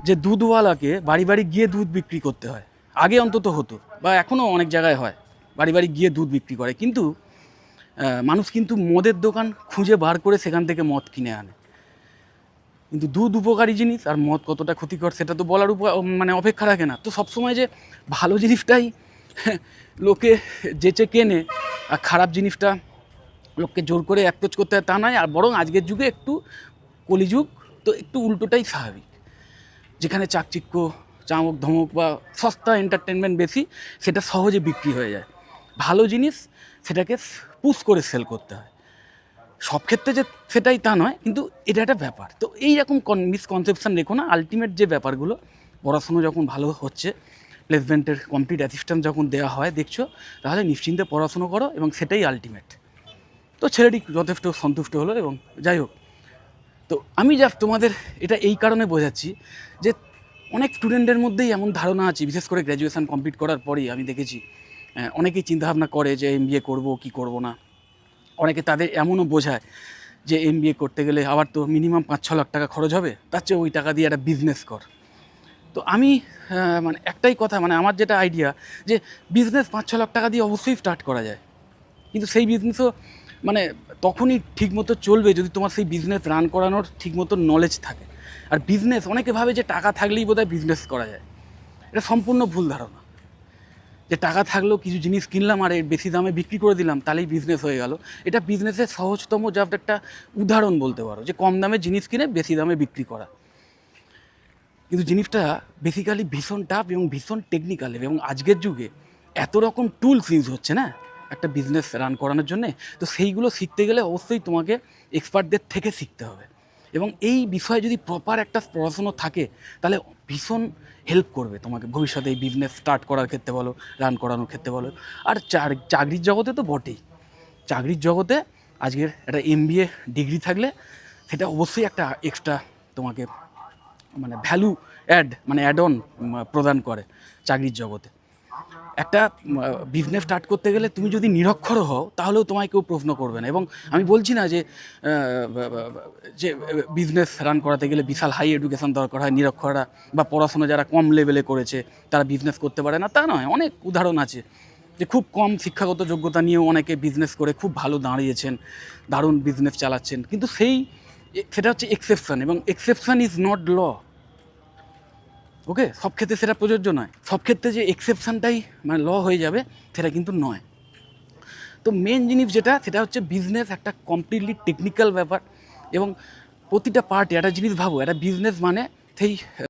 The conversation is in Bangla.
যে দুধওয়ালাকে বাড়ি বাড়ি গিয়ে দুধ বিক্রি করতে হয়। আগে অন্তত হতো, বা এখনও অনেক জায়গায় হয়, বাড়ি বাড়ি গিয়ে দুধ বিক্রি করে। কিন্তু মানুষ কিন্তু মদের দোকান খুঁজে বার করে সেখান থেকে মদ কিনে আনে। কিন্তু দুধ উপকারী জিনিস, আর মদ কতটা ক্ষতিকর সেটা তো বলার মানে অপেক্ষা রাখে না। তো সবসময় যে ভালো জিনিসটাই লোকে যেচে কেনে আর খারাপ জিনিসটা লোককে জোর করে অ্যাপ্রোচ করতে হয় তা নয়। আর বরং আজকের যুগে একটু কলিযুগ, তো একটু উল্টোটাই স্বাভাবিক। যেখানে চাকচিক্য, চামক ধমক বা সস্তা এন্টারটেনমেন্ট বেশি, সেটা সহজে বিক্রি হয়ে যায়। ভালো জিনিস সেটাকে পুশ করে সেল করতে হয়। সব ক্ষেত্রে যে সেটাই তা নয়, কিন্তু এটা একটা ব্যাপার। তো এইরকম মিসকনসেপশন রেখো না। আলটিমেট যে ব্যাপারগুলো, পড়াশুনো যখন ভালো হচ্ছে, প্লেসমেন্টের কমপ্লিট অ্যাসিস্ট্যান্স যখন দেওয়া হয় দেখছো, তাহলে নিশ্চিন্তে পড়াশুনো করো এবং সেটাই আলটিমেট। তো ছেলেটি যথেষ্ট সন্তুষ্ট হলো। এবং যাই হোক, তো আমি জাস্ট তোমাদের এটা এই কারণে বোঝাচ্ছি যে অনেক স্টুডেন্টের মধ্যেই এমন ধারণা আছে, বিশেষ করে গ্র্যাজুয়েশন কমপ্লিট করার পরেই আমি দেখেছি অনেকেই চিন্তাভাবনা করে যে এমবিএ করবো কি করব না। অনেকে তাদের এমনও বোঝায় যে এমবিএ করতে গেলে আবার তো মিনিমাম 5-6 লাখ টাকা খরচ হবে, তার চেয়ে ওই টাকা দিয়ে একটা বিজনেস কর। তো আমি মানে একটাই কথা, মানে আমার যেটা আইডিয়া, যে বিজনেস 5-6 লাখ টাকা দিয়ে অবশ্যই স্টার্ট করা যায়। কিন্তু সেই বিজনেসও মানে তখনই ঠিকমতো চলবে যদি তোমার সেই বিজনেস রান করানোর ঠিকমতো নলেজ থাকে। আর বিজনেস, অনেকে ভাবে যে টাকা থাকলেই বোধহয় বিজনেস করা যায়। এটা সম্পূর্ণ ভুল ধারণা। যে টাকা থাকলেও কিছু জিনিস কিনলাম আর এর বেশি দামে বিক্রি করে দিলাম, তাহলেই বিজনেস হয়ে গেল। এটা বিজনেসের সহজতম জাস্ট একটা উদাহরণ বলতে পারো, যে কম দামে জিনিস কিনে বেশি দামে বিক্রি করা। কিন্তু জিনিসটা বেসিক্যালি ভীষণ টাফ এবং ভীষণ টেকনিক্যাল। এবং আজকের যুগে এত রকম টুলস ইউজ হচ্ছে না একটা বিজনেস রান করানোর জন্যে, তো সেইগুলো শিখতে গেলে অবশ্যই তোমাকে এক্সপার্টদের থেকে শিখতে হবে। এবং এই বিষয়ে যদি প্রপার একটা পড়াশুনো থাকে, তাহলে ভীষণ হেল্প করবে তোমাকে ভবিষ্যতে এই বিজনেস স্টার্ট করার ক্ষেত্রে বলো, রান করানোর ক্ষেত্রে বলো। আর চাকরির জগতে তো বটেই। চাকরির জগতে আজকের একটা এমবিএ ডিগ্রি থাকলে সেটা অবশ্যই একটা এক্সট্রা তোমাকে মানে ভ্যালু মানে অ্যাড অন প্রদান করে চাকরির জগতে। একটা বিজনেস স্টার্ট করতে গেলে তুমি যদি নিরক্ষর হও, তাহলেও তোমায় কেউ প্রশ্ন করবে না। এবং আমি বলছি না যে যে বিজনেস রান করাতে গেলে বিশাল হাই এডুকেশন দরকার হয়, নিরক্ষররা বা পড়াশোনা যারা কম লেভেলে করেছে তারা বিজনেস করতে পারে না, তা নয়। অনেক উদাহরণ আছে যে খুব কম শিক্ষাগত যোগ্যতা নিয়েও অনেকে বিজনেস করে খুব ভালো দাঁড়িয়েছেন, দারুণ বিজনেস চালাচ্ছেন। কিন্তু সেটা হচ্ছে এক্সেপশন, এবং এক্সেপশন ইজ নট ল। ওকে, সব ক্ষেত্রে সেটা প্রযোজ্য নয়। সব ক্ষেত্রে যে এক্সেপশনটাই মানে ল হয়ে যাবে, সেটা কিন্তু নয়। তো মেন জিনিস যেটা, সেটা হচ্ছে বিজনেস একটা কমপ্লিটলি টেকনিক্যাল ব্যাপার। এবং প্রতিটা পার্টে একটা জিনিস ভাবো, একটা বিজনেস মানে সেই